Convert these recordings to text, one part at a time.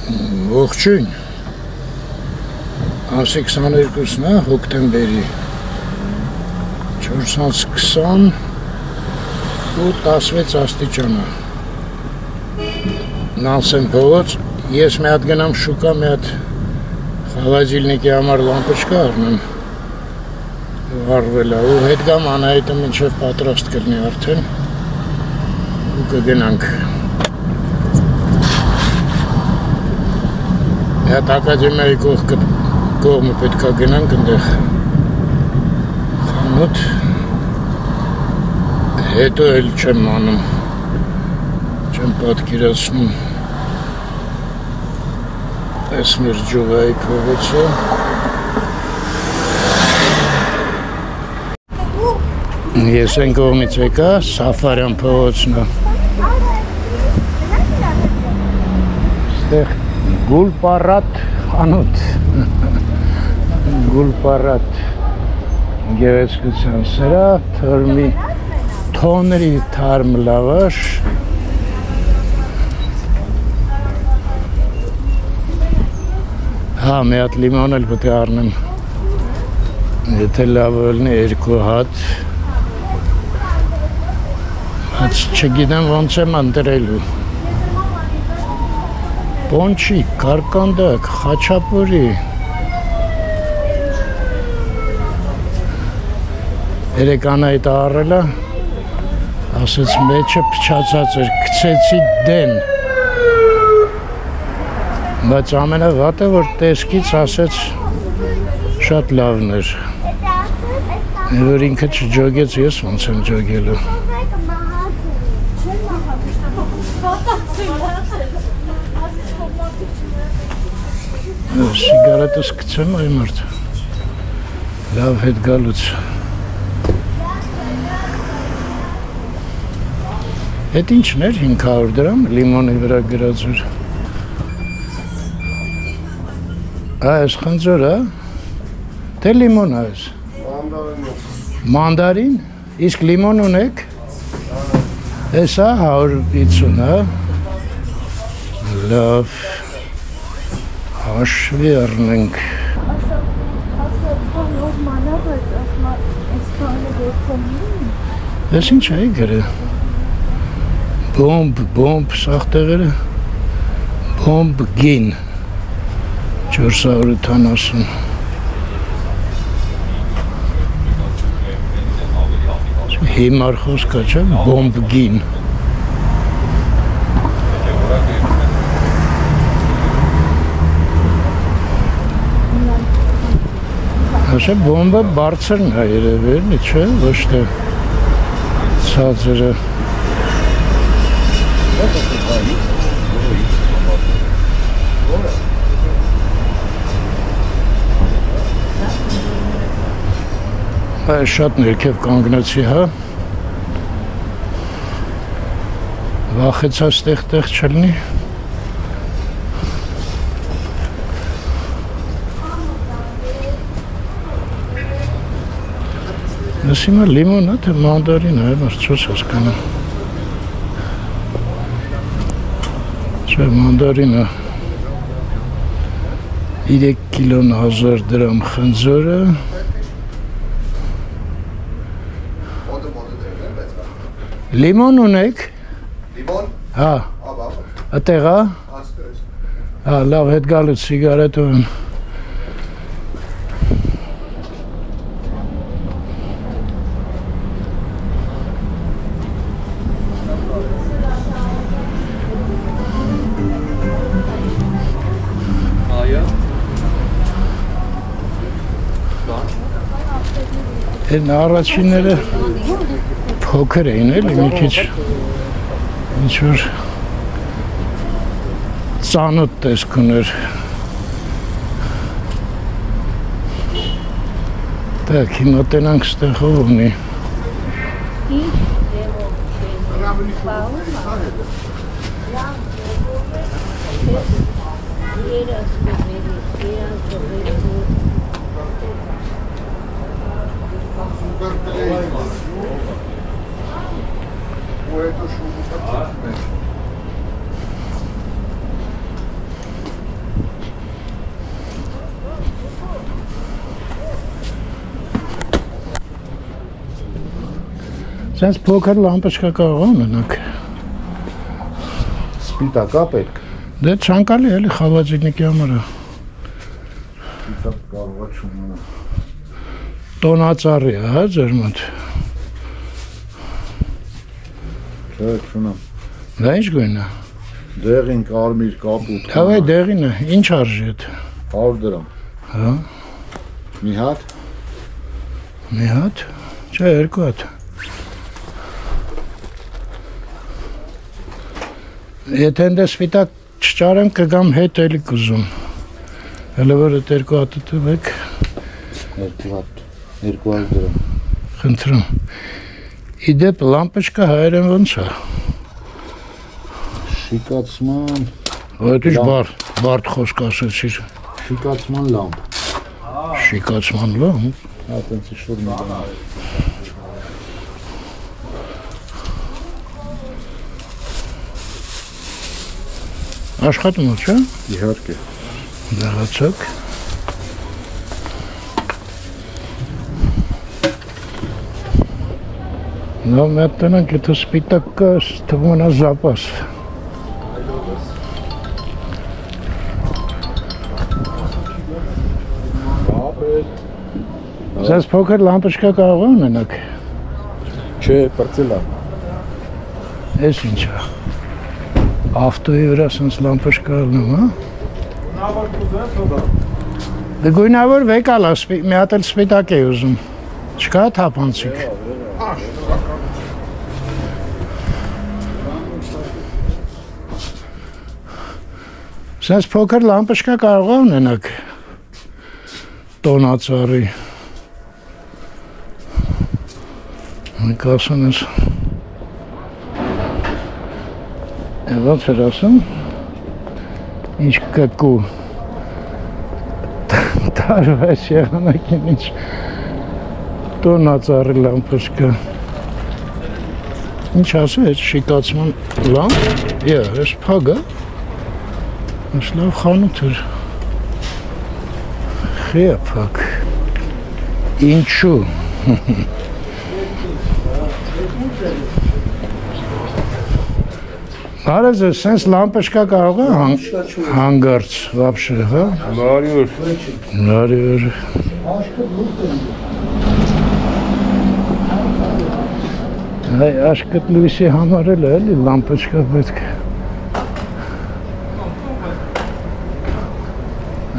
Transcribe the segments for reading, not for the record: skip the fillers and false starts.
Ողջույն, ամսի 22-ն է, հոկտեմբերի 420 ու 16 աստիճան է։ Նանսեն փողոց, ես մի հատ գնամ շուկա, մի հատ խաղազիլնիկի համար լամպոչկա առնեմ, վարվել է, ու հետ գամ Անահիտը մինչև պատրաստ կլինի արդեն, ու կգնանք։ Այդ ակադեմիայի կողմը պետք է գնանք ընդեղ խանութ, հետո էլ չեմ անում, չեմ պատկերացնում այս մեր ջուղայի փողոցը։ Ես այն կողմից եկա, Սաֆարյան փողոցն է։ Ստեղ Գուլպարատ խանութ, Գուլպարատ գեղեցկության սրահ, թոնրի թարմ լավաշ, հա, մի հատ լիմոն էլ պետք է առնեմ, եթե լավ ելնի 2 հատ, բայց չգիտեմ ոնց եմ ընտրելու։ Պոնչիկ, կարկանդակ, խաչապուրի։ Երեք Անահիտը առել է, ասեց մեջը փչացած էր, գցեցի դեն։ Բայց ամենավատը, որ տեսքից ասեց շատ լավն էր։ Որ ինքը չջոգեց, ես ոնց եմ ջոգելու։ Սիգարետս գցեմ այ մարդ, լավ հետ գալուց։ Էդ ինչն էր 500 դրամ, լիմոնի վրա գրած էր։ Այս խնձոր է, թե լիմոն է այս։ Մանդարին, իսկ լիմոն ունեք։ Էս է 150 է, լավ։ Հաշվի առնենք։ Ես ինչ է գրը։ Բոմբ, սաղ տեղերը։ Բոմբ գին։ 480։ Հիմար խոսքա չէ, բոմբ գին։ Așa bombă բարձրն է երևի, չէ, ոչ թե ցածրը։ Այս շատ ներքև կանգնեցի, հա։ Վախեցա ստեղ չլինի։ Ես հիմա լիմոն է, թե մանդարին է, մրցոց հասկանում։ Չէ, մանդարին է։ 3 կիլոն 1000 դրամ խնձորը։ Լիմոն ունեք։ Լիմոն։ Հա։ Այդտեղ է։ Հա, լավ, հետ գալուց սիգարետով եմ։ Են առաջինները փոքր էին էլի, մի քիչ ինչ-որ ծանոթ տեսք ուներ։ Так, հիմա տենանք ստեղ ով ունի։ Սենց փոքր լամպочка կարող ունենաք։ Սպիտակ է պետք։ Դե ցանկալի էլի խավաճիկի համար է։ Սպիտակ կարող է չունենա։ Տոնածառի է, հա, ձեր մոտ։ Չէ, չունեմ։ Դա ինչ գույն է։ Դեղին կարմիր կապուտ։ Հավայ դեղին է, ինչ արժի է։ 100 դրամ։ Հա։ Մի հատ։ Մի հատ։ Չէ, երկու հատ։ Եթե ընդ սպիտակ չճարեմ կգամ հետ էլի կուզում։ Հələ որ այդ երկու հատը տվեք։ 2 հատ 200 դրամ։ Խնդրում։ Իդեպ լամպочка հայերեն ոնց է։ Շիկացման։ Այդ ինչ բարդ խոսք ասեցիր։ Շիկացման լամպ։ Շիկացման լամպ։ Հա, տենց շուտ մի բան։ Աշխատում է, չէ՞։ Իհարկե։ Դեղացակ։ Նո մետնանք եթե սպիտակ կա, թվում է զապաս։ Ձեզ փոքր լամպочка կարող է ունենաք։ Չէ, պրծել է։ Էս ինչ է։ Ավտոյի վրա սենց լամպочка ալնում, հա։ Դե գույնավոր վեկալ է, մի հատ էլ սպիտակ է ուզում։ Չկա թափանցիկ։ Սենց փոքր լամպочка կարող է ունենաք։ Տոնածառի։ Մենք ասում ես։ Ոնց էր ասում, ինչ կկու տարվես եղանակին ինչ տոնածառի լամպочка ինչ ասու է շիկացման լամպ ես փագա ես լավ խանութ էր խիա փակ ինչու Արեզ է, սենց լամպочка կարող է հանգարց, վապշը, հա? Լարի օր։ Հայ, աշկտ լույսի համար էլ է, էլի, լամպочка պետք։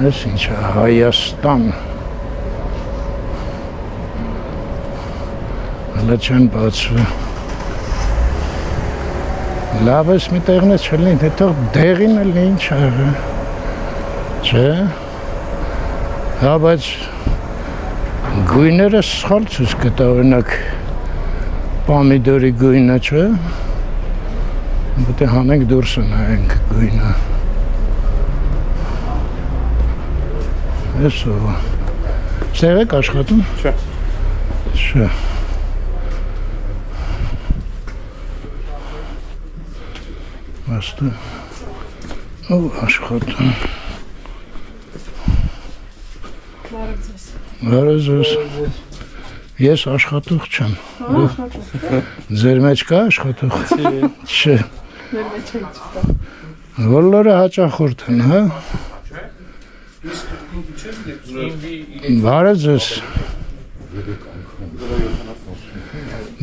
Ես ինչ է, Հայաստան։ Հələ չեն բացվի։ Լավ ես մի տեղն է չլին, հետո դեղին էլ ինչ աղը, չէ, հա, բայց գույները սխալ ցույց կտա, օրինակ պամիդորի գույնը, չէ, պետք է հանենք դուրսը նայենք գույնը, ես ով, ստեղ եք աշխատում? Չէ, չէ, Աստը, ով աշխատում։ Բարև ձեզ։ Ես աշխատող չեմ։ Ձեր մեջ կա աշխատող։ Չէ։ Մեր մեջ չկա։ Բոլորը հաճախորդ են, հա։ Բարև ձեզ։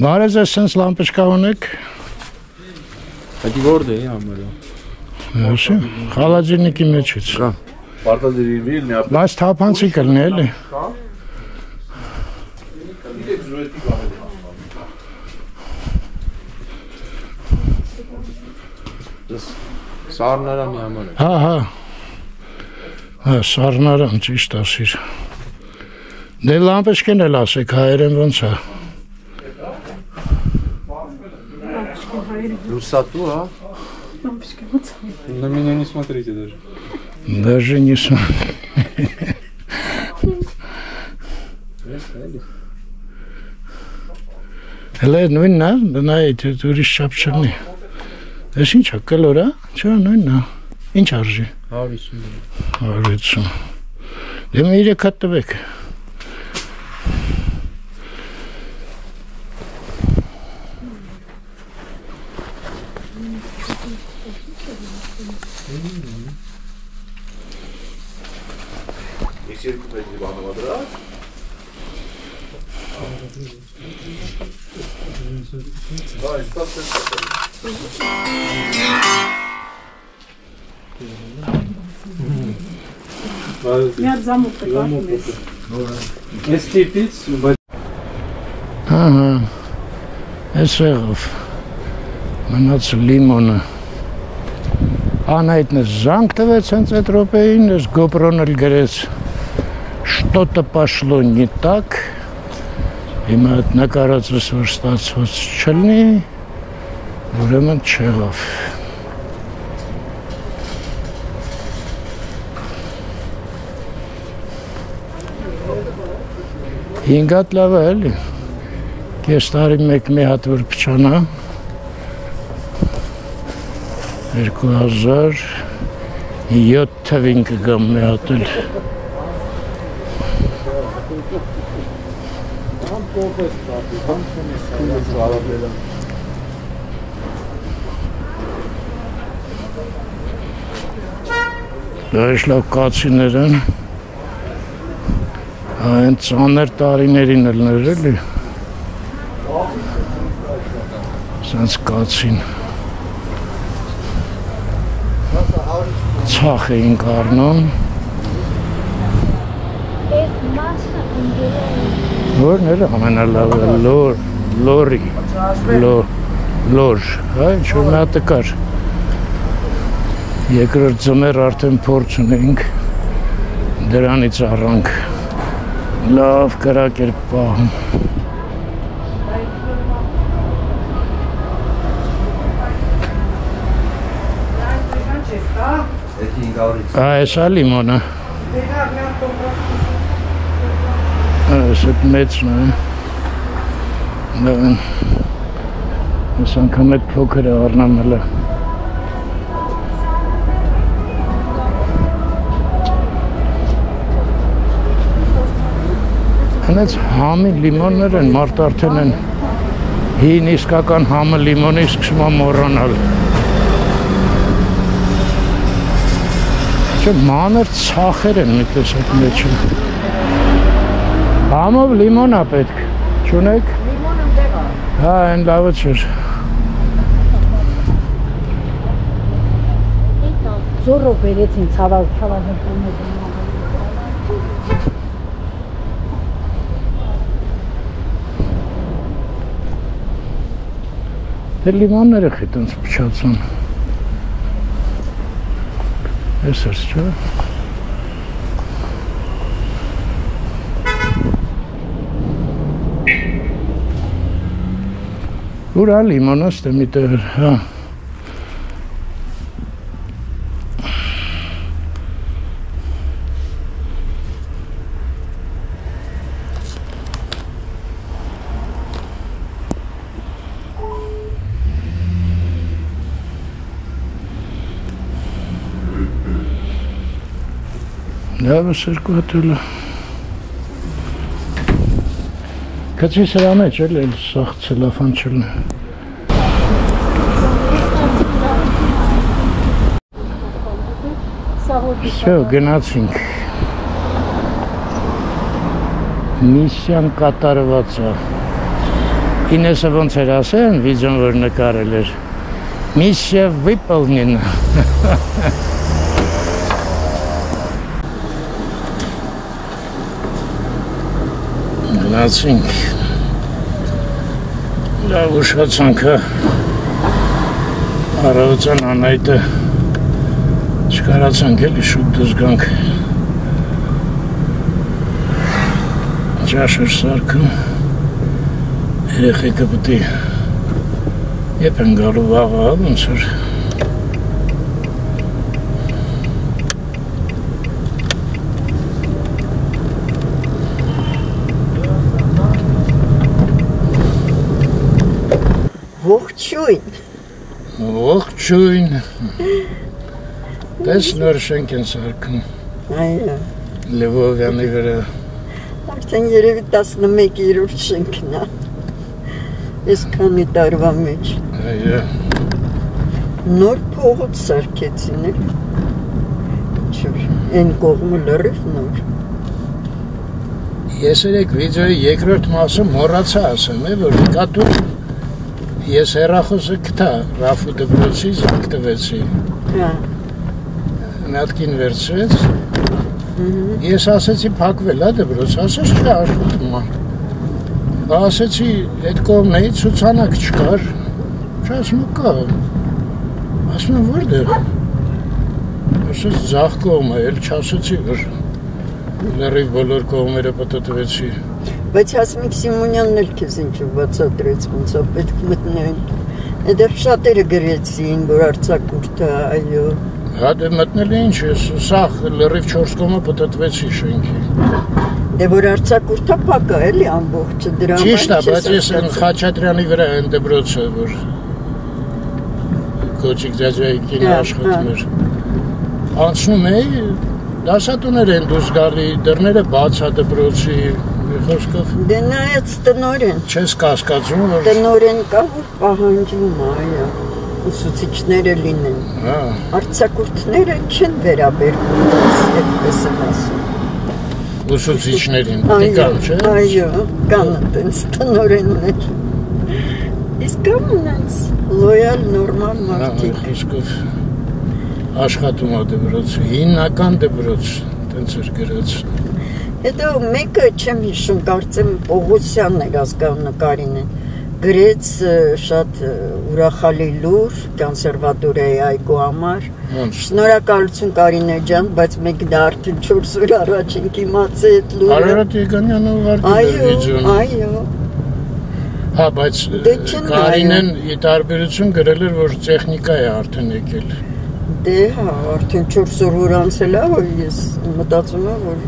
Բարև ձեզ, սենց լամպочка ունեք։ Այդ որդ է համարը։ Հաշի, խալաջինիկի մեջից։ Կա։ Պարտադիրվի մի ապ։ Բայց թափանցիկ ելնի էլի։ Սառնարանի համար է։ Հա, հա։ Հա, սառնարան ճիշտ ասիր։ Դե լամպочкան էլ ասեք, հայերեն ոնց է։ Русату, а? На меня не смотрите даже. Даже не смотрите. Հələ նույնն է, նայեք, ուրիշ չափ չլինի։ Էս ինչ է, կլոր է, չէ, նույնն է։ Ինչ արժի։ 150։ Դե մի 3 հատ տվեք։ Ես երկու պետք է բանավադրած։ Միած զամուկ տկարում ես։ Ես տիպից, բայց Ահա, ես եղավ, մնաց լիմոնը, Անայտն ես զանգ տվեց հենց այդ ռոպեին, ես գոպրոն էլ գրեց, что-то пошло не так, հիմա այդ նկարածս որ ստացված չլնի, ուրեմն չեղավ։ Հինգատ լավ է էլի, կես տարի մեկ մի հատ որ պչանա, 2007 թվին կգամ մի հատ էլ։ Դա ես լավ կացիներ են, այն ծանր տարիներին ելներ էլի, սենց կացին, ցախ էինք առնում, որն էր ամենալավը, լորի, լոր, ինչ-որ մի հատը կար, երկրորդ ձմեր արդեն փորձ ունեինք, դրանից առանք, լավ կրակ էր պահում։ Այս է լիմոնը։ Այս էտ մեծն է։ Ես անգամ էտ փոքր է առնամել է։ Հենց համի լիմոններ են, մարդ արդեն են հին իսկական համը լիմոնի սկսում է մոռանալ։ Մանր ցախեր են մի տեսակ մեջը։ Համով լիմոն է պետք, չունեք։ Լիմոնը դեղ է։ Հա, այն լավը չէր։ Զորով բերեցին ցավազներ։ Դե լիմանները խիտենց փչացան։ Ես ես չէ։ Ուրա լիմանաս դե մի տեղ, հա։ Լավ սրկու հատել է։ Կացի սրա մեջ էլ սաղ ցելոֆան չլն է։ Всё, գնացինք։ Միսիան կատարված է։ Ինեսը ոնց էր ասեն, վիդեոն որ նկարել էր։ Միսիա выполнена։ Գնացինք, լավ ուշացանք, առավոտյան Անայտը չկարացանք էլի շուտ դզգանք, ճաշ էր սարքում, երեխեքը պտի եպ են գալու վաղը ոնց էր։ Ողջույն։ Ողջույն։ Դες նոր շենք են սարքում։ Այո։ Լևովյանի վրա։ Արդեն երևի 11-րդ շենքն է։ Այս քանի տարվա մեջ։ Այո։ Նոր փողոց սարքեցին էլ։ Այն կողմը լրիվ նոր։ Ես երեք վիդեոյի երկրորդ մասը մոռացա ասեմ, որ կատու ես հեռախոսը գտա Ռաֆու դպրոցի զանգ տվեցի։ Հա։ Մի հատ կին վերցրեց։ Ես ասեցի փակվել է դպրոց, ասեց չէ աշխատում է։ Ասեցի այդ կողմնեի ցուցանակ չկար։ Չասում կա։ Ասում եմ որտեղ։ Ասեց ձախ կողմը, էլ չասեցի որ լրիվ բոլոր կողմերը պատտվեցի։ Բայց Հասմիկ Սիմոնյանն էլ քեզ ինչու բացատրեց ոնց է պետք մտնել։ Այդտեղ շատերը գրեցին, որ արձակուրդը, այո։ Հա դե մտնել է ինչ ես, սա լրիվ 4 կողմը պատտվեցի շենքի։ Դե որ արձակուրդը փակա էլի ամբողջը դրա համար։ Ճիշտ է, բայց ես Խաչատրյանի վրա այն դպրոցը, որ Կոչիկ Ջաջայիկին աշխատում էր։ Անցնում էի, դասատուներ են դուրս գալի, դռները բաց է դպրոցի, խոսքով։ Դե նայած տնորեն։ Չես կասկածում, որ Տնորեն կա, որ պահանջում է, այո, ուսուցիչները լինեն։ Հա։ Արձակուրդները չեն վերաբերվում, այդպես եմ ասում։ Ուսուցիչներին, դեկան, չէ։ Այո, կան այդպես տնորեններ։ Իսկ կան նրանց լոյալ, նորմալ մարդիկ։ Խոսքով աշխատում է դպրոցը, հիմնական դպրոց, տենց էր գրած։ Հետո մեկը չեմ հիշում, կարծեմ Պողոսյանն էր ազգաննկարին է, գրեց շատ ուրախալի լուր կոնսերվատորիայի այգու համար։ Շնորհակալություն Կարինե ջան, բայց մեկ դա արդեն 4 օր առաջ ենք իմացել այդ լուրը։ Արարատ Եգանյանը ուղարկել էր վիդեոն։ Այո։ Հա, բայց Կարինեն ի տարբերություն գրել էր, որ տեխնիկա է արդեն եկել։ Դե հա, արդեն 4 օր անցել է, որ ես մտածում եմ, որ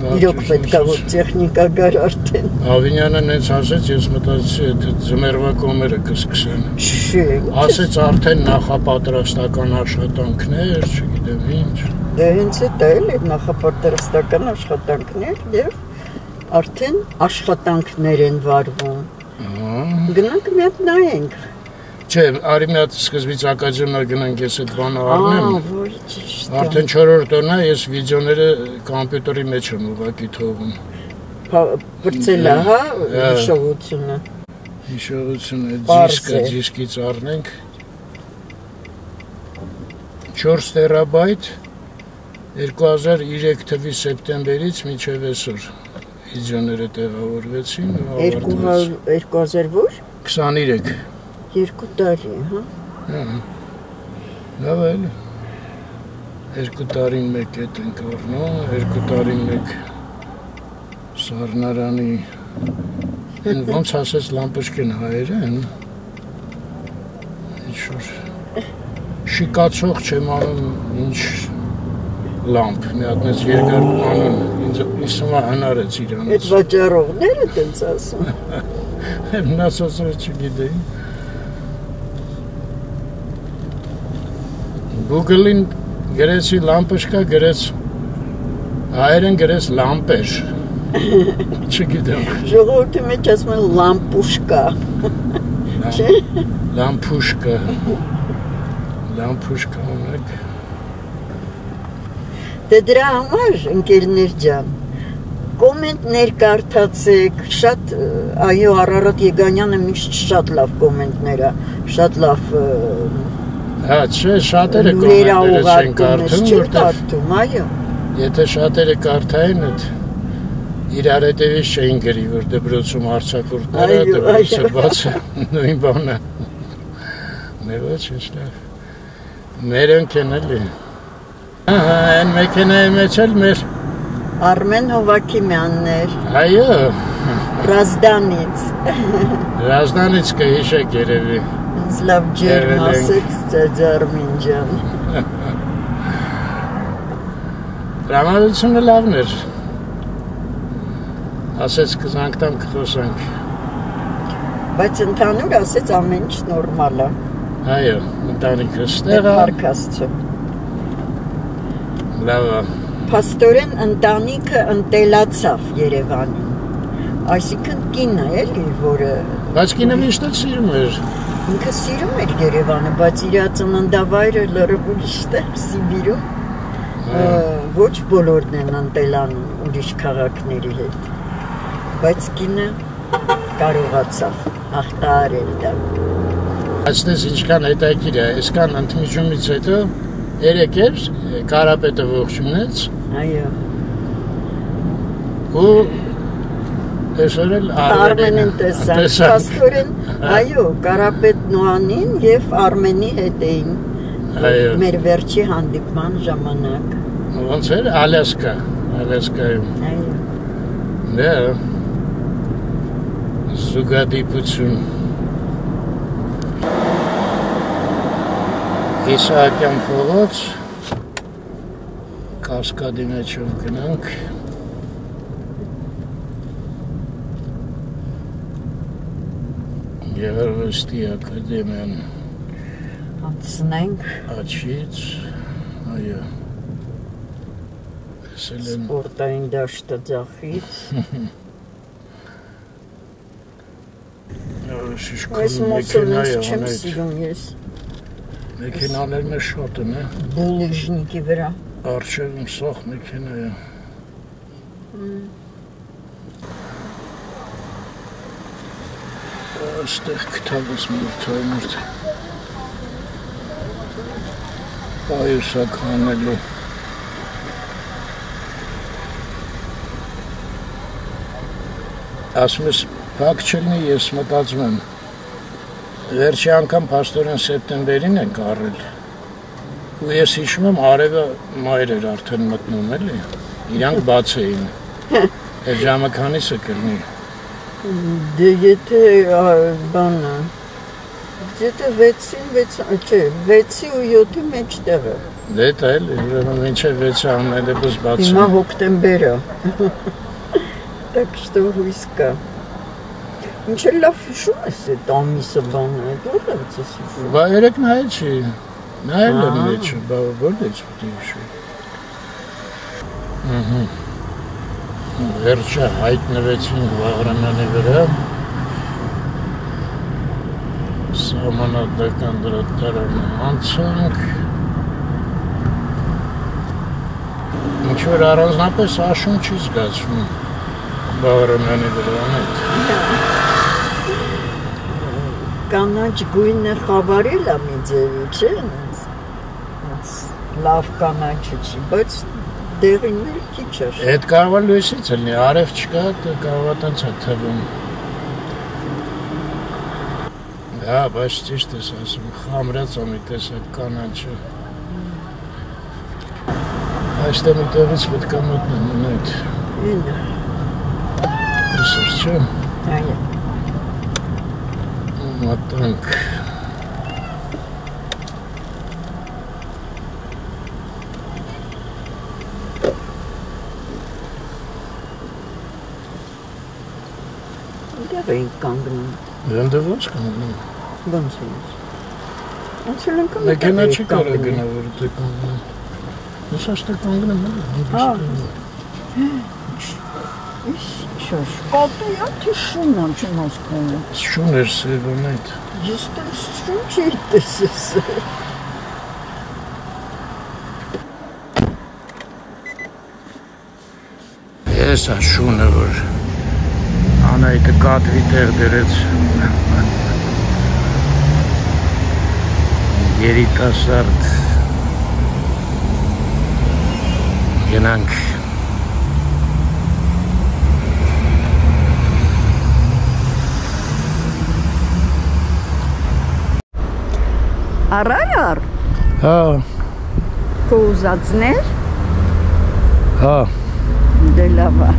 իրոք պետք է որ տեխնիկա գար արդեն։ Ավինյանը նենց ասեց, ես մտածեցի, այդ ձմեռվա կողմերը կսկսեն։ Չէ։ Ասեց արդեն նախապատրաստական աշխատանքներ, չգիտեմ ինչ։ Դե հենց այդ էլ է նախապատրաստական աշխատանքներ եւ արդեն աշխատանքներ են վարվում։ Գնանք մի հատ նայենք։ Չէ, արի մի հատ սկզբից ակաջեմնա գնանք ես այդ բանը առնեմ։ Որ ճիշտ է։ Արդեն 4-րդ օրն է, ես վիդեոները կոմպյուտերի մեջ եմ ուղղակի թողում։ Բրցել է, հա, հիշողությունը։ Հիշողությունը Պարզ է։ դիսկից առնենք 4 տերաբայթ 2003 թվականի սեպտեմբերից մինչև այսօր վիդեոները տեղավորվեցին ու ավարտվեցին։ 2000 որ? 23 2 տարի, հա։ Լավ էլ 2 տարին մեկ էդ ենք առնում, 2 տարին մեկ Սառնարանի են ոնց ասեց Լամպուշկին հայերը են ինչ-որ շիկացող չեմ անում ինչ լամպ, մի հատ մեծ երկար անուն, ինձ թվում է հնարեց իրանից։ Այդ վաճառողները տենց ասում։ Մնացածը չգիտեի։ Google-ին գրեցի լամպուշկա, գրեց հայերեն գրեց լամպեր։ Չգիտեմ։ Ժողովրդի մեջ ասում են լամպուշկա։ Չէ՞։ Լամպուշկա։ Լամպուշկա ունեք։ Դե դրա համար, ընկերներ ջան, կոմենտներ կարդացեք, շատ, այո, Արարատ Եգանյանը միշտ շատ լավ կոմենտներ է, շատ լավ Հա, չէ, շատերը կոմենտները չեն կարդում, որտեղ այո։ Եթե շատերը կարդային, իրար հետևից չէին գրի, որ դպրոցում արձակուրդները, դպրոցը բացը, նույն բանը։ Ոչ, ինչ լավ։ Մերոնք են էլի։ Այն մեքենայի մեջ էլ մեր Արմեն Հովակիմյանն էր։ Այո։ Ռազդանից։ Ռազդանից կհիշեք երևի։ Ինձ լավ ջերմ ասեց Ջաջարմին ջան։ Տրամադրությունը լավն էր։ Ասեց կզանք տամ կխոսանք։ Բայց ընդհանուր ասեց ամեն ինչ նորմալ է։ Այո, ընտանիքը ստեղ է։ Փառք Աստծո։ Լավ է։ Փաստորեն ընտանիքը ընտելացավ Երևանին։ Այսինքն կինը էլի, որը Բայց կինը միշտ սիրում էր։ Ինքը սիրում էր Երևանը, բայց իր ծննդավայրը լրիվ ուրիշ է, Սիբիրում։ Ոչ բոլորն են ընտելանում ուրիշ քաղաքների հետ, բայց կինը կարողացավ հաղթահարել դա։ Այստեղ ինչքան հետաքրքիր է, այսքան ընդմիջումից հետո երեք էր Կարապետը ողջունեց։ Այո։ Ու այսօր էլ Արմենին տեսանք, փաստորեն, այո, Կարապետն ու Անին եւ Արմենի հետ էին մեր վերջի հանդիպման ժամանակ։ Ոնց էր Ալյասկայում։ Այո։ Դա զուգադիպություն։ Իսահակյան փողոց Կասկադի մեջով գնանք։ Գեղարվեստի ակադեմիան անցնենք աչից, այո, սպորտային դաշտը ձախից։ Այս մոսոնից չեմ սիրում ես։ Մեքենաներն է շատ են, բուլիժնիկի վրա։ Արջևում սաղ մեքենա է։ Այստեղ կտավս մուրթայմուրդ պայուսակ հանելու ասում ես պակ չլնի ես մտածում եմ վերջի անգամ պաստորեն սեպտեմբերին են կարել ու ես հիշում եմ արևը մայր էր արդեն մտնում էլի իրանք բաց էին այդ ժամը քանիսը կլնի Դե եթե բանը Դե 6-ի ու 7-ի մեջտեղը Դե դա էլ ուրեմն մինչև 6-ը ամենևս բացում Հիմա հոկտեմբերը Так что հույս կա Ինչ էլ լավ հիշում ես այդ ամիսը բանը Որտեղից ես հիշում Բա երեք նայել չի Նայել եմ մեջը Որտեղից պիտի հիշում Վերջը հայտնվեցինք Բաղրամյանի վրա Սահմանադրական դրատարանը անցանք Ինչ-որ առանձնապես աշուն չի զգացվում Բաղրամյանի վրա Կանաչ գույնը խավարել է մի ձևի, չէ՞, լավ կանաչը չի, բայց դեղին էլ քիչ էր։ Այդ կարող է լույսից լինի, արև չկա, կարող է տենց է թվում։ Հա, բայց ճիշտ ես ասում, խամրած է մի տեսակ կանաչը։ Այստեղ մի տեղից պետք է մտնեմ այդ։ Ինը։ Իսր չէ։ Այո։ Մտանք։ Դեռ ենք կանգնում։ Ոնց ոնց կանգնում։ Ոնց ոնց։ Ոնց ենք կանգնում։ Մեքենա չի կարող գնա որտե կանգնում։ Ես այստեղ կանգնում եմ։ Հա։ Ինչ պատու է թե շունն չեմ հասկանում։ Շուն էր սևն այդ։ Ես դեռ շուն չի տեսել։ Ես ա շունը որ Անայտը կատվի տեղ դրեց երիտասարդ գնանք Արայար Հա քո ուզածներ Հա դե լավ է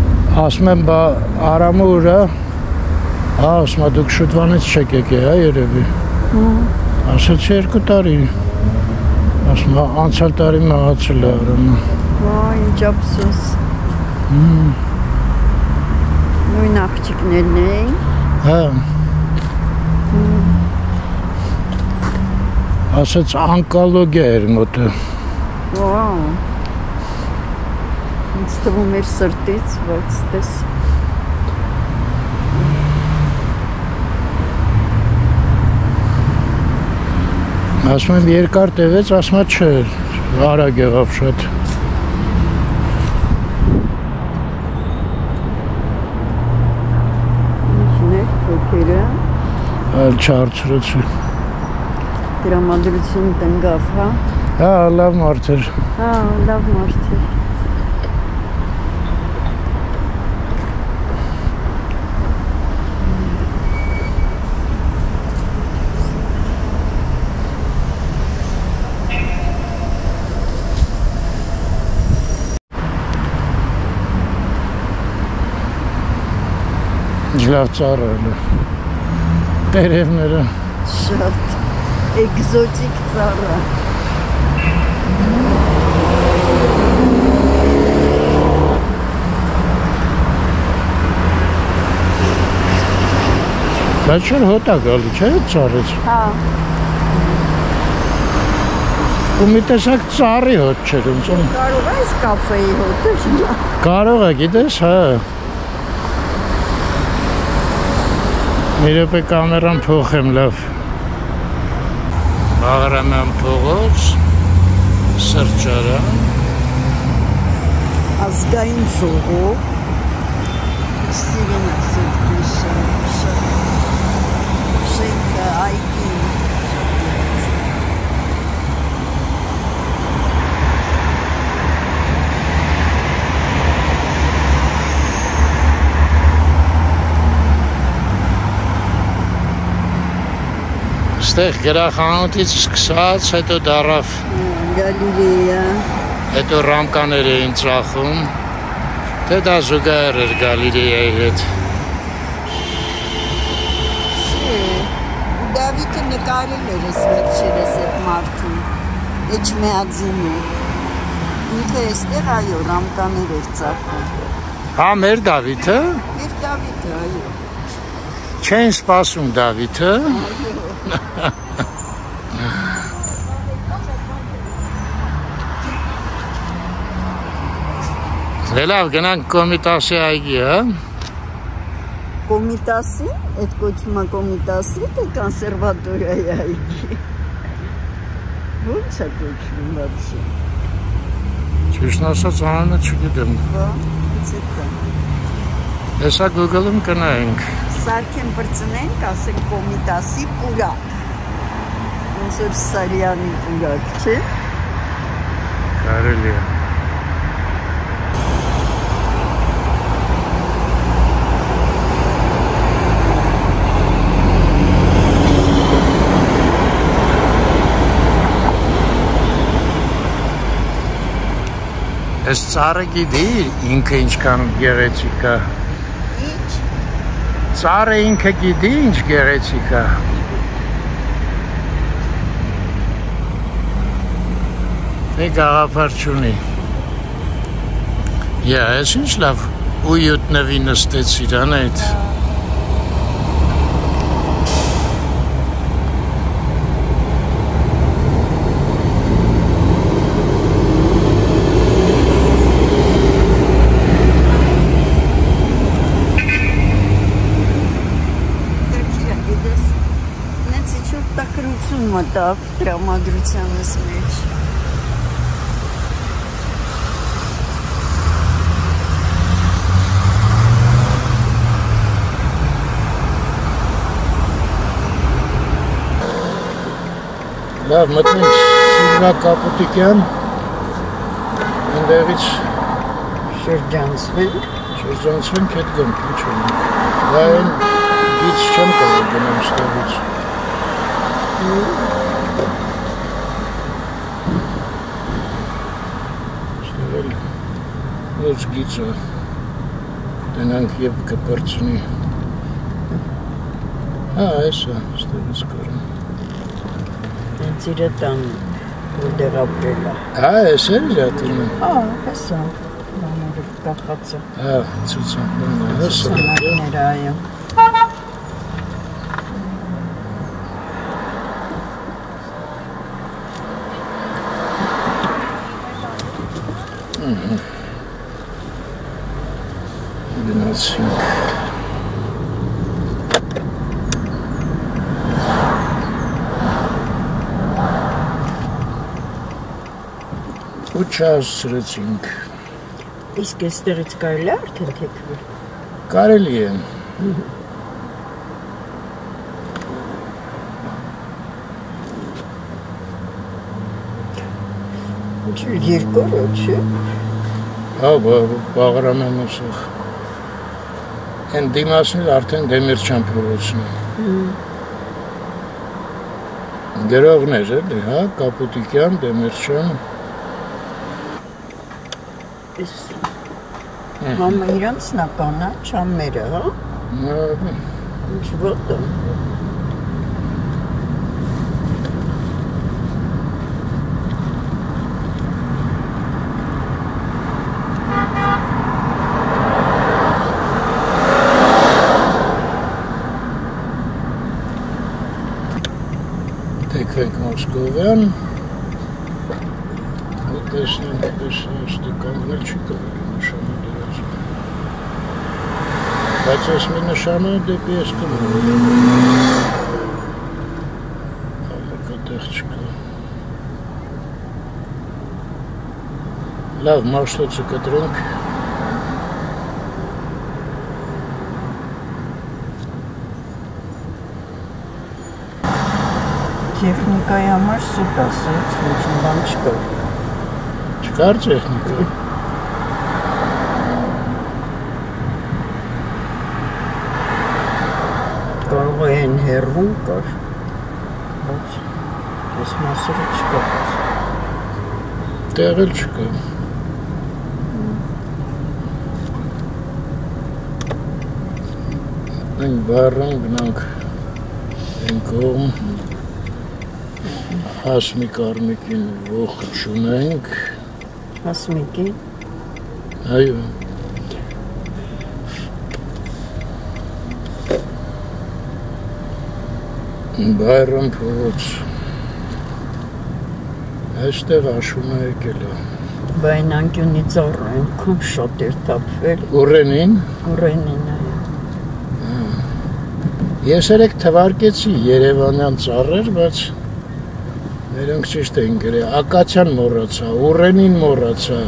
Ասում եմ բա Արամուրը Հա ասում է դուք շուտվանից չեք եկել հա երևի Ասացի 2 տարի Ասում է անցյալ տարի մահացել է Արամը Վայ ինչ ափսոս Նույն աղջիկներն էին Հա Ասաց անկոլոգիա էր մոտը Վաու Ինձ թվում էր սրտից, բայց տես Ասում եմ երկար տևեց, ասում եմ չէ, արագ եղավ շատ։ Ինչն է, թոքերը։ Այլ չարցրեցի։ Դրամադրություն տնգավ, հա։ Հա, լավ մարդ էր։ Հա, լավ մարդ էր։ Լավ ծառայել է։ Տերևները։ Շատ էկզոտիկ ծառա։ Բայց չէր հոտա գալի, չէ՞ ծառից։ Հա։ Ու մի տեսակ ծառի հոտ չէր ոնց։ Կարող է այս կաֆեի հոտը։ Կարող է, գիտես, հա։ Մի րոպե կամերան փոխեմ լավ։ Բաղրամյան փողոց, սրճարան։ Ազգային ժողով։ Սիրեն ասել շենքը այգի։ Ստեղ գրախանութից սկսած, հետո դարավ Գալիլեա։ հետո ռամկաներ էին ծախում, թե դա զուգահեռ էր Գալիլեայի հետ։ Դավիթը նկարել էր ես վերջերս այդ մարդուն, Էջմեածինը։ Ինքը էստեղ այո, ռամկաներ էր ծախում։ Հա, մեր Դավիթը։ Մեր Դավիթը, այո։ Չեն սպասում Դավիթը։ Լավ, գնանք Կոմիտասի այգի, հա։ Կոմիտասի, այդ կոչվում է Կոմիտասի, թե կոնսերվատորիայի այգի։ Ո՞նց է կոչվում вообще։ Ճիշտ ասած անունը չգիտեմ։ Բա, ցետա։ Հեսա Google-ում կնայենք։ Սարքեն բրցնենք, ասենք Կոմիտասի պուրակ։ Ոնց որ Սարյանի պուրակ, չէ՞։ Կարելի է։ Ես ծառը գիտի ինքը ինչքան գեղեցիկ է։ Ինչ։ Ծառը ինքը գիտի ինչ գեղեցիկ է։ Դե գաղափար չունի։ Ես ինչ լավ ույուտնևի նստեց իրան այդ։ Մտավ տրամադրությանս մեջ։ Լավ, մտնենք Սիլվա Կապուտիկյան, ընդեղից շրջանցվենք, հետ գնք, ինչ ունենք։ Դա են գից չեմ կարող գնամ ստեղից։ Ստեղել ոց գիծը, տնանք և կպրցնի։ Հա, այս է, ստեղից կարում։ Հենց իրը տան ու դեղապրել է։ Հա, ես էր իրատիրում։ Հա, հեսա, բաները կախացը։ Հա, ցուցանքներն է, հեսա։ Ցուցանքները, այո։ Գնացինք։ ու չհասցրեցինք։ Իսկ այստեղից կարելի է արդեն թեքվել։ Կարելի է։ Երկու օր չէ։ Հա, բաղրամ եմ ասող։ Են դիմասն էլ արդեն Դեմիրճան փողոցն է։ Գրողներ էլի, հա, Կապուտիկյան, Դեմիրճան։ Էս համը իրանց նականա, չամերը, հա։ Ինչ ոտ է։ Թեքվենք Մոսկովյան, ու տեսնենք, տեսնենք, կանգնել չի կարելի նշանը դրած։ Բայց ես մի նշանը դեպի ես կմոնում։ Համակա տեղ չկա։ Լավ, մաշտոցը կտրենք։ Տեխնիկայի համար սուտ ասեց, ոչ բան չկա։ Չկար տեխնիկա։ Կարող է են հեռվում կար, բայց ես մասերը չկա։ Տեղ էլ չկա։ Մենք բարան գնանք են կողմ, Հասմիկ Արմիկին ողջունենք։ Հասմիկին։ Այո։ Բայրամ փողոց։ Այստեղ աշունը եկել է։ Բայն անկյունի ծառը այնքան շատ էր թափվել։ Ուռենին։ Ուռենին այո։ Ես երեք թվարկեցի Երևանյան ծառեր, բայց Նրանք ճիշտ էին գրել, Ակացյան մոռացա, Ուռենին մոռացա։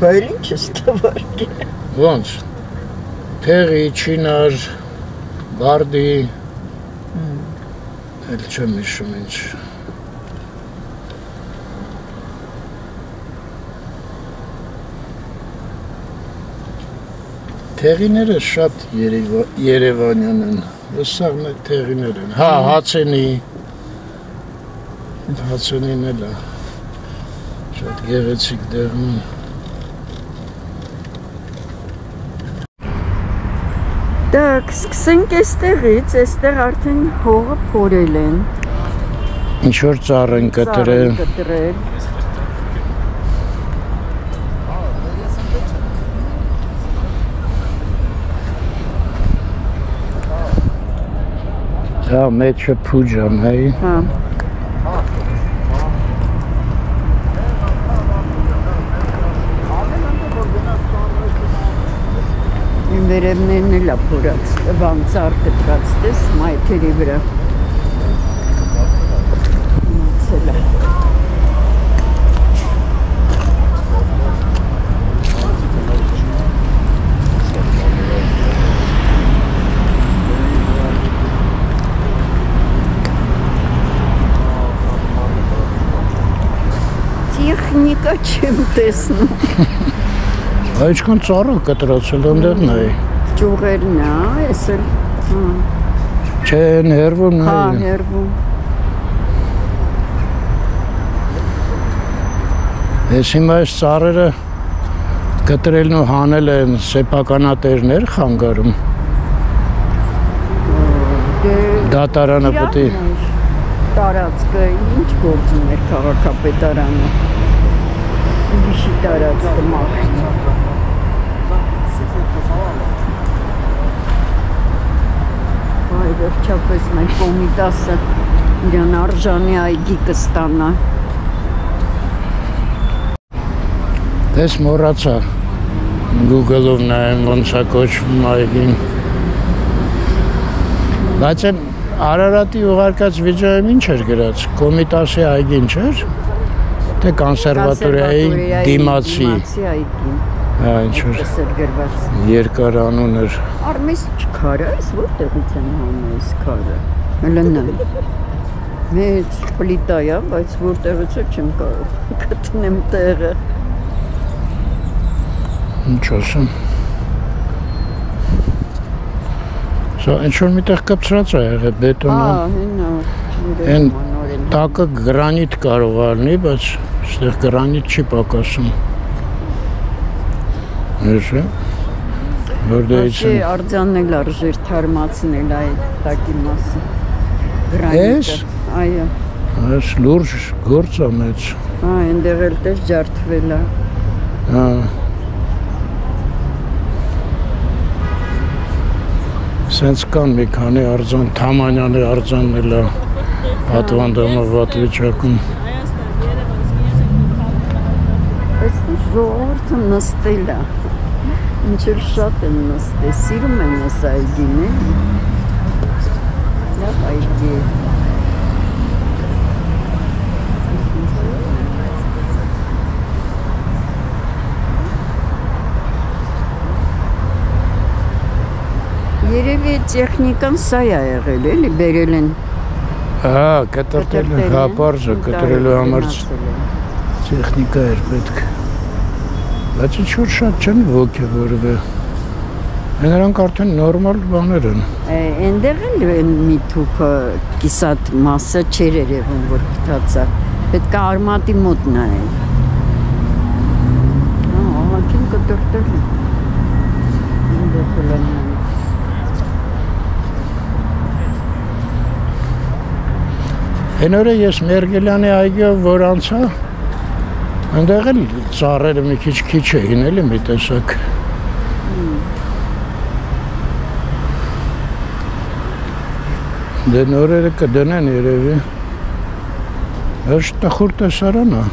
Բայց ինչ ես թվարկել։ Ոնց։ Թեղի, Չինար, Բարդի։ Էլ չեմ հիշում ինչ։ Թեղիները շատ երևանյան են, վսաղն է թեղիներ են, հա, հացենի, հացենին էլ է, շատ գեղեցիկ դեղն են։ Так, սկսենք էստեղից, էստեղ արդեն հողը փորել են։ Ինչ-որ ծառ են կտրել։ Դա մեջը փուջան, հա։ Հա։ Վերևներն էլ ապորած, բան ծառ կտրած տես, մայթերի վրա։ Մացել է։ Տեխնիկա չեմ տեսնում։ Այսքան ծառը կտրացել ընդեղն է։ Ճյուղերն է, ես էլ։ Չէ, հերվում է։ Հա, հերվում։ Ես հիմա այս ծառերը կտրելն ու հանել են սեփականատերներ խանգարում։ Դատարանը պետք է տարածքը ինչ գործում էր քաղաքապետարանը։ Ուրիշի տարածքը մաքրում։ Այ վերջապես մեր Կոմիտասը իրան արժանի այգի կստանա։ Դες մոռացա Google-ով նայեմ ոնց է կոչվում այգին։ Բայց Արարատի ուղարկած վիդեոյում ինչ էր գրած, Կոմիտասի այգին չէր։ Թե կոնսերվատորիայի դիմացի։ այգին։ Հա, ինչ որ Տեսել գրված։ երկար անուն էր։ Արմես քարը, այս որտեղից են հանում այս քարը։ Մելնա։ Մեծ պլիտա է, բայց որտեղից է չեմ կարող գտնեմ տեղը։ Ինչ ասեմ։ Սա ինչ որ միտեղ կպցրած է եղել բետոնը։ Հա, հենա։ Են տակը գրանիտ կարող արնի, բայց այստեղ գրանիտ չի պակասում։ Հեսա։ Որտեղից Չէ, արձաննել արժեր թարմացնել այդ տակի մասը։ Գրանիտը։ Այո։ Այս լուրջ գործ է մեծ։ Հա, այնտեղ էլ տես ջարդվել է։ Հա։ Սենց կան մի քանի արձան, Թամանյանի արձանն էլ է պատվանդամը վատ վիճակում։ Այստեղ ժողովուրդը նստել է։ Ինչ որ շատ են նստել, սիրում են այս այգին, է։ Լավ այգի։ Երևի տեխնիկան սա է եղել, էլի բերել են։ Հա, կտրտել է, հա, պարզը, կտրելու համար տեխնիկա էր պետք։ Բայց ինչ-որ շատ չեն ոգևորվել։ Նրանք արդեն նորմալ բաներ են։ Այնտեղ էլ մի թուփը կիսատ մասը չէր երևում, որ գտած է։ Պետք է արմատի մոտ նայել։ Հա, ահագին կտրտել է։ Այնտեղ էլ են։ Այն օրը ես Մերգելյանի այգիով որ անցա, այնտեղ էլ ծառերը մի քիչ էին, էլի մի տեսակ։ Դե նորերը կդնեն երևի։ Ըստ տխուր տեսարան է։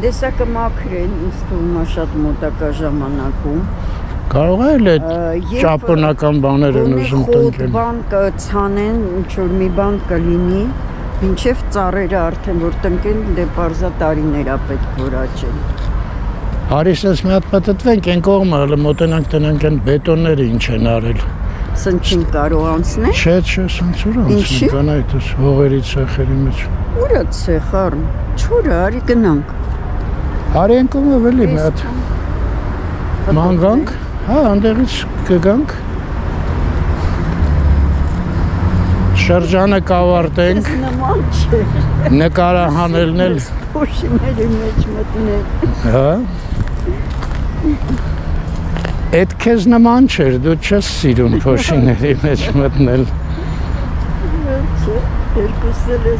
Տեսակը մաքր են, ինձ թվում է շատ մոտակա ժամանակում։ Կարող է էլ այդ ճապոնական բաներ են ուզում տնկել։ Բան կցանեն, ինչ-որ մի բան կլինի, մինչև ծառերը արդեն որ տնկեն, դե պարզա տարիներ է պետք որ աճեն։ Արի սենց մի հատ պտտվենք, են կողմը հələ մոտենանք տնանք են բետոնները ինչ են արել։ Սնչին կարող անցնել։ Չէ, սենց ուր անցնի կան այդ հողերի ցեխերի մեջ։ Ուր է ցեխ արմ։ Չորը արի գնանք։ Արի են կողմը վելի մի հատ։ Ման գանք։ Հա, այնտեղից կգանք։ Շրջանը կավարտենք։ Նման չէ։ Նկարահանելն էլ։ Փոշիների մեջ մտնել։ Հա։ Այդ քեզ նման չէր, դու չես սիրում փոշիների մեջ մտնել։ Չէ, երկուսս էլ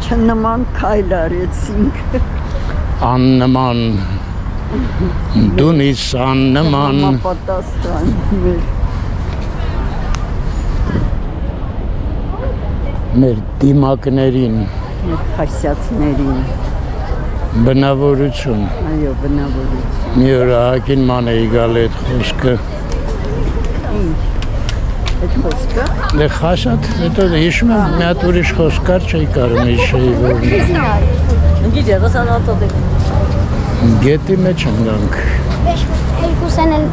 չնման քայլ արեցինք։ Աննման Դունիս աննման Համապատասխան մեր դիմակներին մեր խասյացներին բնավորություն այո բնավորություն մի օր ահագին ման էի գալ այդ խոսքը այդ խոսքը դե խասյատ հետո հիշում եմ մի հատ ուրիշ խոսք կար չէի կարում հիշեի որ Գետի մեջ ընկանք Երկուսն էլ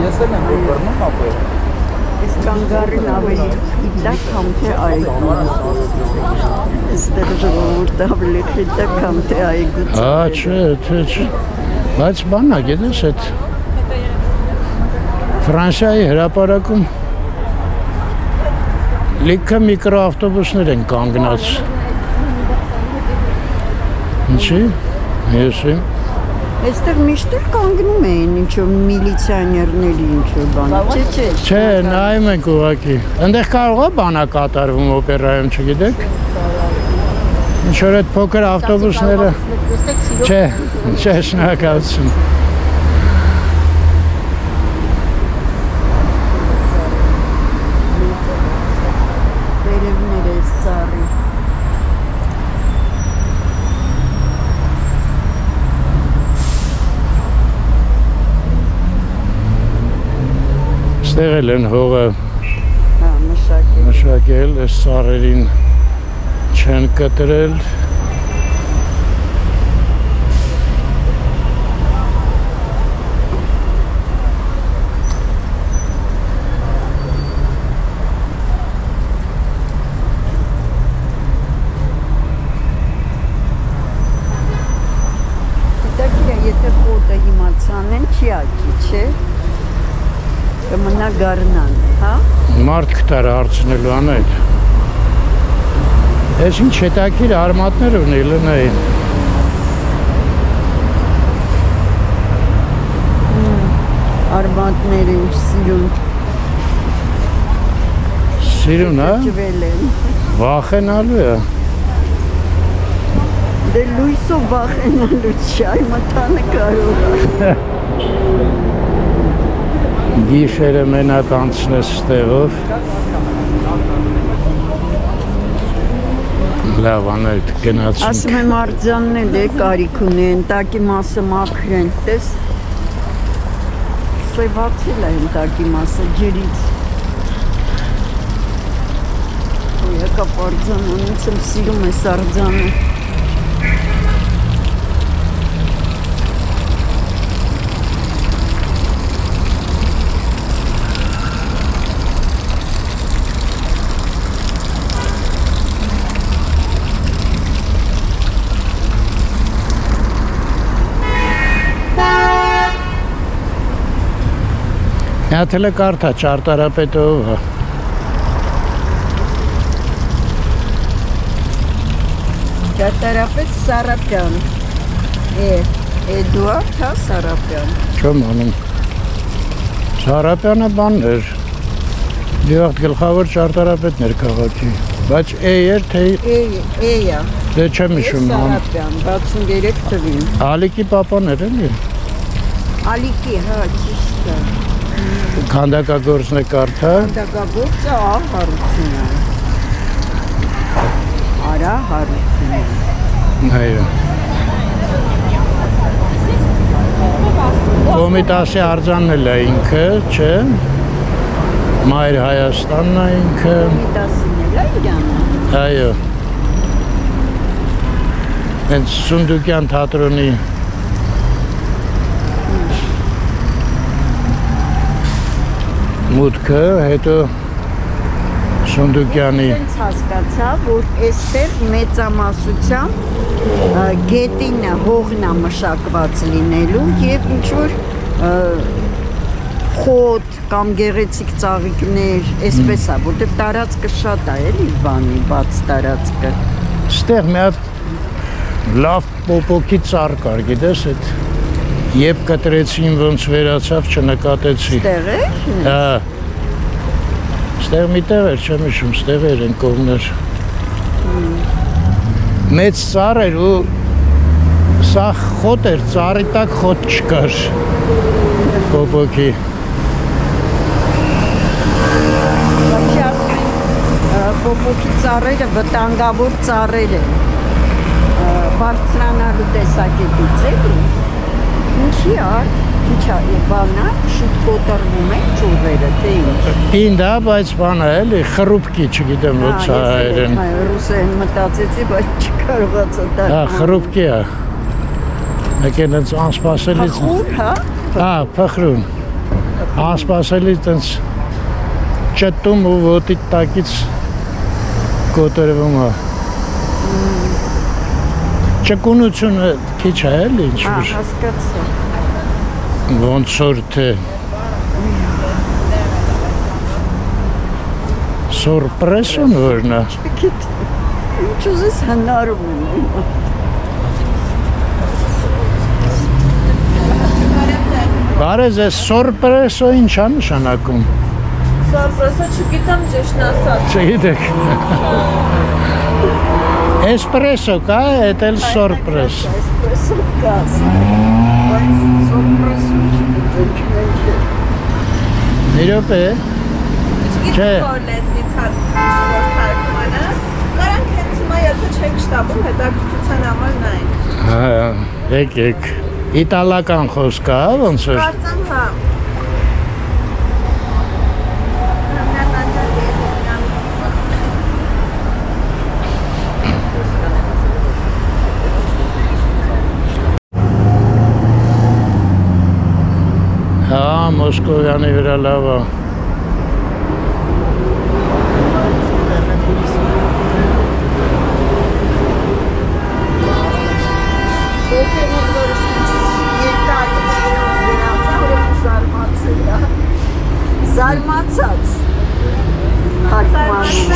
ես էլ եմ որ բռնում ապել Այս կանգարին ավելի խիտակ համ թե այգու Այստեղ ժողովուրդը ավելի խիտակ համ թե այգու Հա, չէ, բայց բանն է, գիտես, այդ Ֆրանսիայի հրապարակում լիքը միկրոավտոբուսներ են կանգնած Ինչի, ես եմ Այստեղ միշտ էլ կանգնում էին ինչ-որ միլիցիաներների ինչ-որ բան, չէ։ Չէ, նայում ենք ուղղակի։ Այնտեղ կարող է բան է կատարվում օպերայում, չգիտեք։ Ինչ որ այդ փոքր ավտոբուսները։ Չէ, շնորհակալություն։ Վերևներ էս ծառի։ Ստեղ էլ են հողը Հա, մշակել։ մշակել, այս սարերին չեն կտրել։ Եթե խոտը հիմա ցանեն, չի աճի, չէ։ Կմնա գառնան, հա։ Մարդ կտար հարցնելու անայդ։ Ես ինչ հետաքրիր արմատներ ունի լնային։ Արմատները ինչ սիրուն։ Սիրուն, հա։ Ջվել են։ Վախենալու է։ Դե լույսով վախենալու չի, այ մտանը կարող է։ Գիշերը մենակ անցնես ստեղով։ Լավ անայդ գնացինք։ Ասում եմ արձանն էլ է կարիք ունի, ընտակի մասը մաքրեն, տես։ Սևացել է ընտակի մասը ջրից։ Եկապ արձան, ունից եմ սիրում ես արձանը։ Հատել է կարթա ճարտարապետով։ Ճարտարապետ Սարապյան։ Էդուարդ, հա, Սարապյան։ Չեմ անում։ Սարապյանը բանն էր։ Դիվաղտ գլխավոր ճարտարապետն էր քաղաքի։ Բայց էր թե Էյա։ դե չեմ հիշում։ Սարապյան, 63 թվին։ Ալիքի պապան էր էլի։ Ալիքի, հա, ճիշտ է։ Քանդակագործն է կարթա։ Քանդակագործը Հարություն է։ Արա Հարություն է։ Այո։ Կոմիտասի արձանն էլ է ինքը, չէ։ Մայր Հայաստանն է ինքը։ Կոմիտասին էլ է իրանը։ Այո։ Հենց Սունդուկյան թատրոնի մուտքը, հետո Սունդուկյանի։ Հենց հասկացա, որ այստեղ մեծամասությամբ գետին հողն է մշակված լինելու եւ ինչ որ խոտ կամ գեղեցիկ ծաղիկներ, այսպես է, որտեղ տարածքը շատ է, էլի բանի, բաց տարածքը։ Ստեղ մի հատ լավ պոպոկի ծառ կար, գիտես, այդ երբ կտրեցին ոնց վերացավ, չնկատեցի։ Ստեղ է։ Հա։ Ստեղ մի տեղ էր, չեմ հիշում, ստեղ էր են կողմներ։ Մեծ ծառ էր ու սա խոտ էր, ծառի տակ խոտ չկար։ Պոպոկի։ Պոպոկի ծառերը վտանգավոր ծառեր են։ Բարձրանալու տեսակետից էլի։ Ինչի արդ, ինչա բանա, շուտ կոտրվում են ճուղերը, թե ինչ։ Ինդ է, բայց բան է էլի, խռուպկի, չգիտեմ ոնց է հայերեն։ Ռուսերեն մտածեցի, բայց չկարողացա դա։ Հա, խռուպկի է։ Եկեն հենց անսպասելի։ Փխուր, հա։ Հա, փխրուն։ Անսպասելի տենց ճտում ու ոտի տակից կոտրվում է։ Ճկունությունը քիչ է էլի ինչ Հա, որ։ հասկացա։ Ոնց որ թե սորպրեսոն որն է։ Ինչ ուզես հնարում եմ։ Բարեզ է սորպրեսո ինչ է նշանակում։ Սորպրեսը չգիտեմ ճիշտն ասած։ Չգիտեք։ Էսպրեսո կա, էդ էլ սորպրես։ Էսպրեսո կաս։ Բայց սորպրեսո չգիտեմ։ Մի րոպե։ Չգիտեմ որ լեզվից թարգմանը։ Կարանք հենց հիմա եթե չեք շտապում, հետաքրքրության համար նայեք։ Հա, եկեք։ Իտալական խոսք է, ոնց որ։ Կարծեմ հա։ Մոսկովյանի վրա լավ է։ Զարմացած։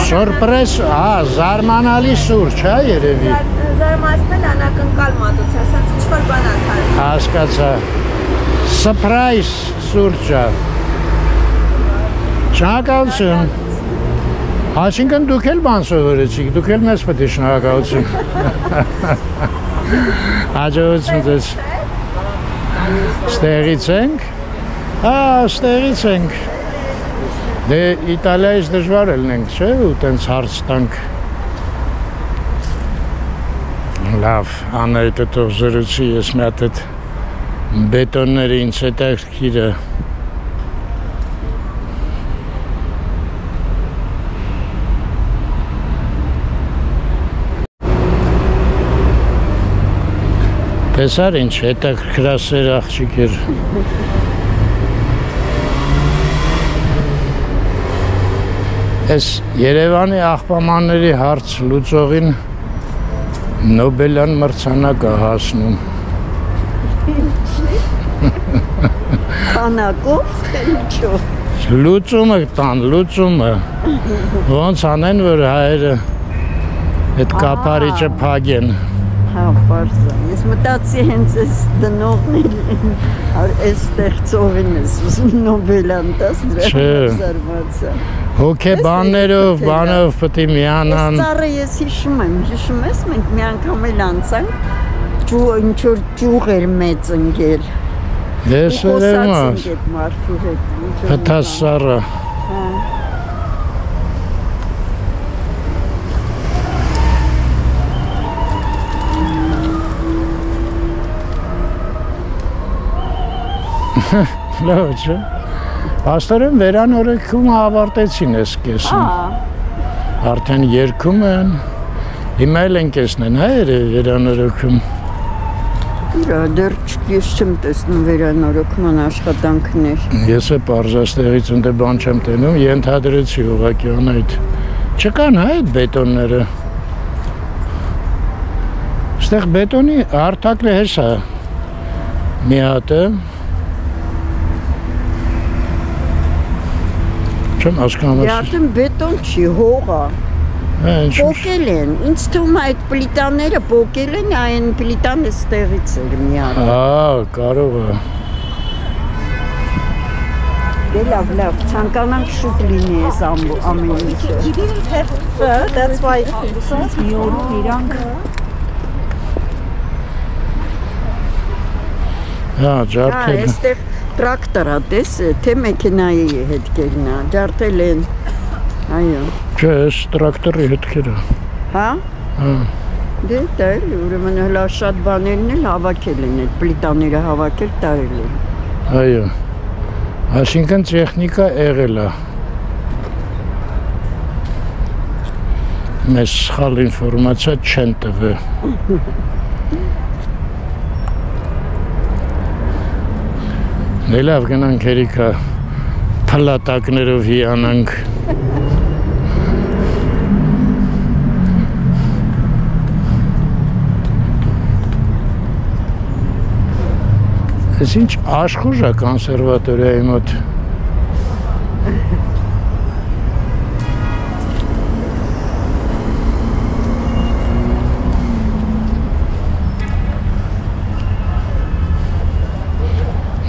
Սորպրես, զարմանալի սուրճ, հա, երևի։ Զարմացնել անակնկալ մատուցա, ասած ինչ-որ բան անդարել։ Հասկացա։ Սպրայս սուրճը։ Շնորհակալություն։ Այսինքն դուք էլ բան սովորեցիք, դուք էլ մեզ պետք է շնորհակալություն։ Հաջողություն ձեզ։ Ստեղից ենք։ Ստեղից ենք։ Դե Իտալիայից դժվար ելնենք, չէ՞, ու տենց հարց տանք։ Լավ, Անահիտը թող զրուցի, ես մի հատ այդ բետոնները ինձ հետաքրքիր է։ Տեսար ինչ հետաքրքրասեր աղջիկ էր։ Այս Երևանի աղբամանների հարց լուծողին Նոբելյան մրցանակ է հասնում։ Քանակով ինչո՞վ։ Լուծումը տան, լուծումը։ Ոնց անեն, որ հայերը այդ կապարիչը փագեն։ Հա, պարզ է։ Ես մտածի հենց այս դնողն այս ստեղծողին ես ուզում Նոբելյան տաս դրա զարմացա։ Հոգեբաններով, բանով պետք է միանան։ Այս ծառը ես հիշում եմ, հիշում ես, մենք մի անգամ էլ անցանք, ինչ-որ ճյուղ էր մեծ ընկել։ Ես երևում եմ։ Մարդու հետ։ Փթաս սառը։ Լավ չէ։ Աստորեն վերանորոգումը ավարտեցին ես կեսին։ Արդեն երգում են։ Հիմա էլ են կեսնեն, հա, վերանորոգում։ Դեռ ես չեմ տեսնում վերանորոգման աշխատանքներ։ Ես է պարզաստեղից ընդ բան չեմ տենում, ենթադրեցի ուղղակի Անահիտ։ Չկան, հա, այդ բետոնները։ Այստեղ բետոնի հարթակն է հեսա։ Մի հատը։ Չեմ հասկանում։ Արդեն բետոն չի, հող է։ Պոկել են, ինձ թվում է այդ պլիտաները պոկել են, այն պլիտանը ստեղից էր մի հատ։ Կարող է։ Դե լավ, ցանկանանք շուտ լինի այս ամեն ինչը։ That's why մի օրում իրանք։ Ջարդել։ Այստեղ տրակտոր է, տես, թե մեքենայի հետքերն է, ջարդել են։ Այո։ Չէ, ես տրակտորի հետքերը։ Հա։ Դե դա էլ ուրեմն հլա շատ բաներն էլ հավաքել են, այդ պլիտաները հավաքել տարել են։ Այո։ Այսինքն տեխնիկա եղել է։ Մեզ սխալ ինֆորմացիա չեն տվել։ Դե լավ գնանք երիքա փլատակներով հիանանք։ Ես ինչ աշխուժ է կոնսերվատորիայի մոտ։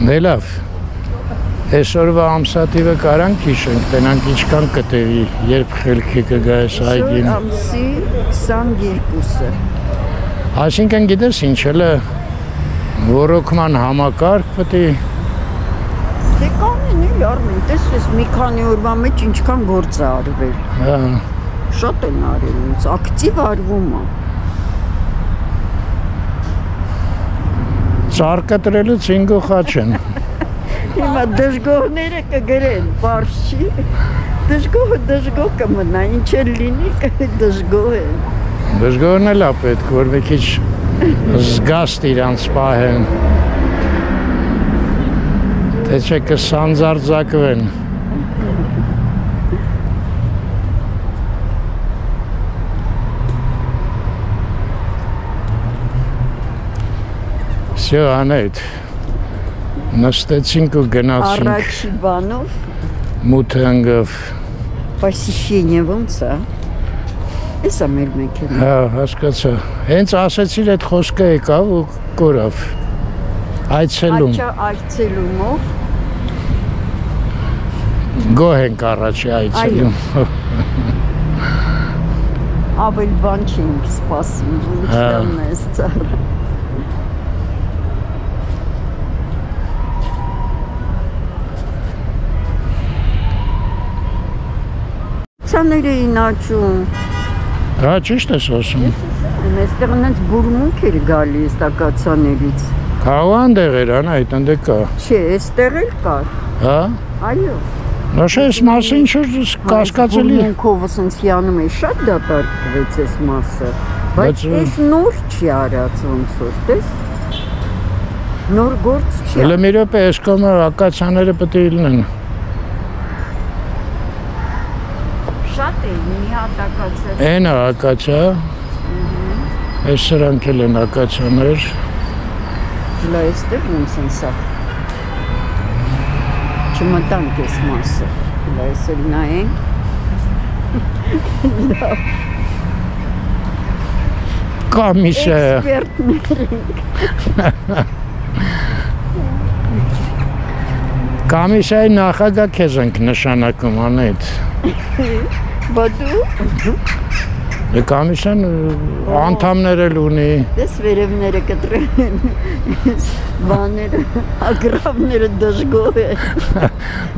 Դե լավ, այսօրվա ամսաթիվը կարանք հիշենք, տենանք ինչքան կտևի, երբ խելքի կգա այս այգին։ Ամսի 22-ը։ Այսինքն գիտես ինչ էլ է, ոռոգման համակարգ պետք է։ Դե կանեն էլ Արմեն, տեսես մի քանի օրվա մեջ ինչքան գործ է արվել։ Հա։ Շատ են արել ինձ, ակտիվ արվում է։ Ծառ կտրելը ցինգո խաչ են։ Հիմա դժգոհները կգրեն, բարձ չի։ Դժգոհ կմնա, ինչ էլ լինի դժգոհ են։ Դժգոհն էլ է պետք, որ մի քիչ զգաստ իրանց պահեն։ Թե չէ կսանձարձակվեն։ Всё, անետ։ Նստեցինք ու գնացինք։ Առաջի բանով Մութը ընկավ։ посещение ոնց է։ Էսա մեր մեքենա։ Հա, հասկացա։ Հենց ասեցիր այդ խոսքը եկավ ու կորավ։ Այցելում։ Այցելումով։ Գոհ ենք առաջի այցելում։ Ավել բան չենք սպասում, ինչքան ես ծառը։ Ցաները էին աճում։ Հա, ճիշտ ես ասում։ Այստեղ նենց բուրմունք էր գալիս տակացաներից։ Քավանդեղ էր, անա, այդ ընդ կա։ Չէ, այստեղ էլ կար։ Հա։ Այո։ Նշես մասը ինչ որ կասկածելի։ Բուրմունքով ասենց հիանում է, շատ դատարկվեց այս մասը։ Բայց այս նոր չի արած ոնց որ, տես։ Նոր գործ չի։ Հələ մի րոպե, այս կողմը ակացիաները պետք է լինեն։ Շատ է, մի հատ ակացիա։ Այն է ակացիա։ Այս սրանք էլ են ակացիաներ։ Լա այստեղ ոնց են սա։ Չմտանք այս մասը։ Լա այս էլ նայենք։ Լավ։ Կամիսա։ Էքսպերտներ ենք։ Կամիսայի նախագահ քեզ ենք նշանակում, անետ։ Բա դու։ Կամիսան անդամներ էլ ունի։ Դες վերևները կտրեն են, բաները, ագրավները դժգոհ են։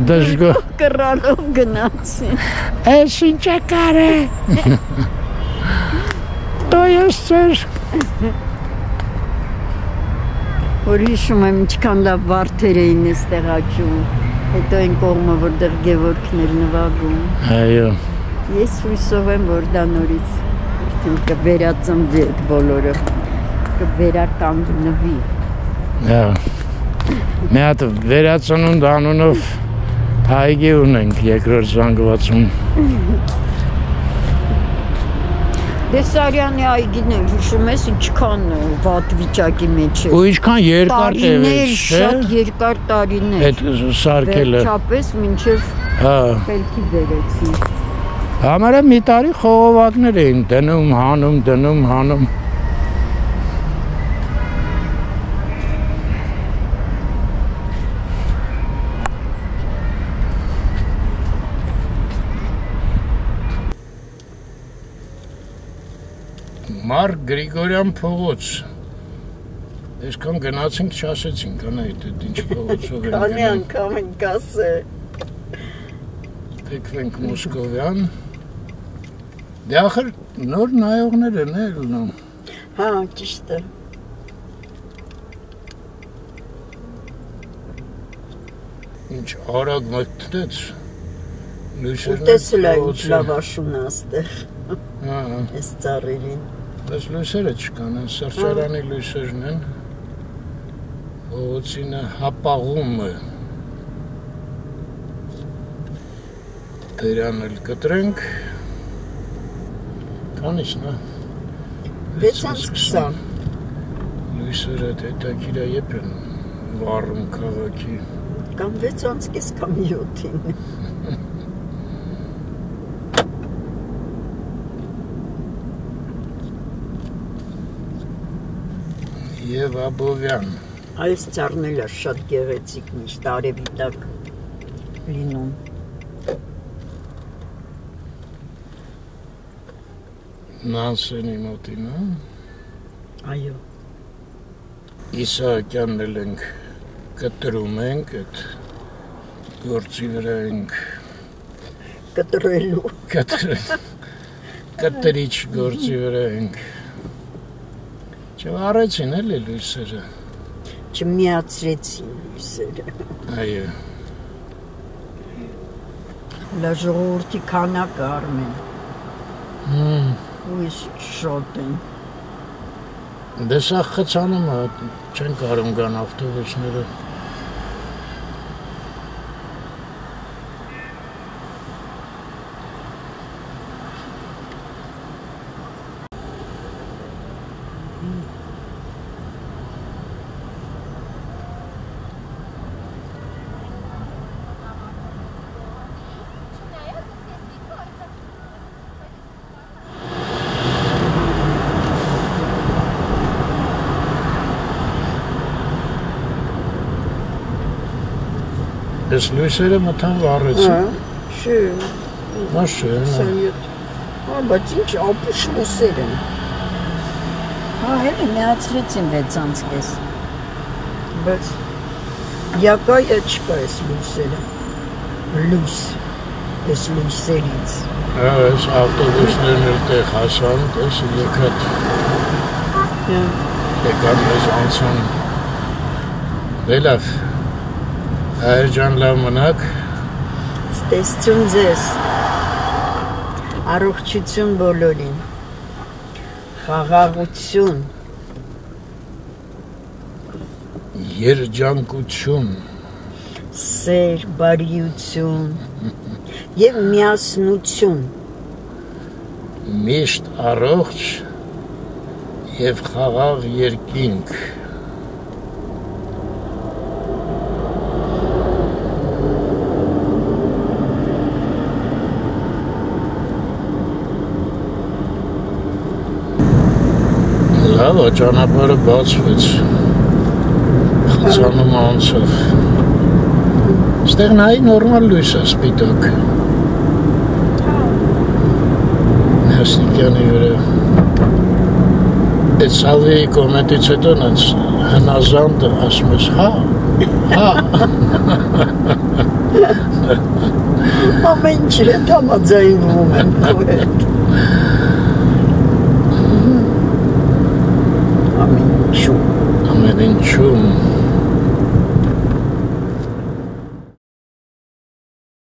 Դժգոհ։ Կռալով գնացին։ Այս ինչ է կարե։ Դու ես ծեր։ Որ հիշում եմ ինչքան լավ վարդեր էին այստեղ աճում, հետո այն կողմը, որտեղ գևորգներ նվագում։ Այո։ Ես հույսով եմ, որ դա նորից կվերածնվի այդ բոլորը, կվերականգնվի։ Հա։ Մի հատ վերածնունդ անունով այգի ունենք երկրորդ զանգվածում։ Դեսարյանի այգիներ, հիշում ես ինչքան վատ վիճակի մեջ է։ Ու ինչքան երկար տևեց, շատ երկար տարիներ։ Այդ սարքելը։ Վերջապես մինչև Հա։ խելքի բերեցին։ Համարը մի տարի խողովակներ էին դնում, հանում։ Մարկ Գրիգորյան փողոց։ Այսքան գնացինք չասեցինք, անա այդ ինչ փողոցով են Քանի անգամ ենք ասել։ Թեքվենք Մոսկովյան։ Դե ախր նոր նայողներ են ելնում։ Հա, ճիշտ է։ Ինչ արագ մտնեց։ Լույսերն Տեսել է ինչ լավ աշուն է այստեղ։ Հա, Այս ծառերին։ բայց լույսերը չկան, այն սրճարանի լույսերն են։ Փողոցինը հապաղում է։ Դրան էլ կտրենք։ Քանիսն է։ 6:20։ Լույսերը հետաքրքիր է երբ են վառում քաղաքի։ Կամ 6:20 կամ 7-ին։ Եվ Աբովյան։ Այս ծառն էլ է շատ գեղեցիկ, միշտ արևի տակ լինում։ Նանսենի մոտին, հա։ Այո։ Իսահակյանն էլ ենք կտրում ենք, այդ գործի վրա ենք Կտրելու։ կտրիչ գործի վրա ենք։ Չվառեցին էլի լույսերը։ Չմիացրեցին լույսերը։ Այո։ Լա ժողովրդի քանակը Արմեն։ Ույս շատ են։ Դե սա խցանում է, չեն կարում գան ավտոբուսները։ Ես լույսերը մտան վառեցին։ Չէ, Մաշեն։ 27։ Հա, բայց ինչ ապուշ լույսեր են։ Հա, հենց միացրեցին 6 կես։ Բայց յակայը չկա այս լույսերը։ Լույս, այս լույսերից։ Հա, այս ավտոբուսներն էլ տեղ հասան, տես եկատ։ Եկան մեզ անցան։ Լավ։ Հայր ջան լավ մնաք։ Ստեսություն ձեզ։ Առողջություն բոլորին։ Խաղաղություն։ Երջանկություն։ Սեր, բարիություն եւ միասնություն։ Միշտ առողջ եւ խաղաղ երկինք։ Լավ, ճանապարհը բացվեց։ Խցանում անցավ։ Ստեղ նայի նորմալ լույս է սպիտակ։ Հասնիկյանի վրա։ Այդ Սալվիի կոմենտից հետո նենց հնազանդը ասում ես, հա։ Ամեն ինչ հետ համաձայնվում եմ քո հետ։ Ամեն ինչում։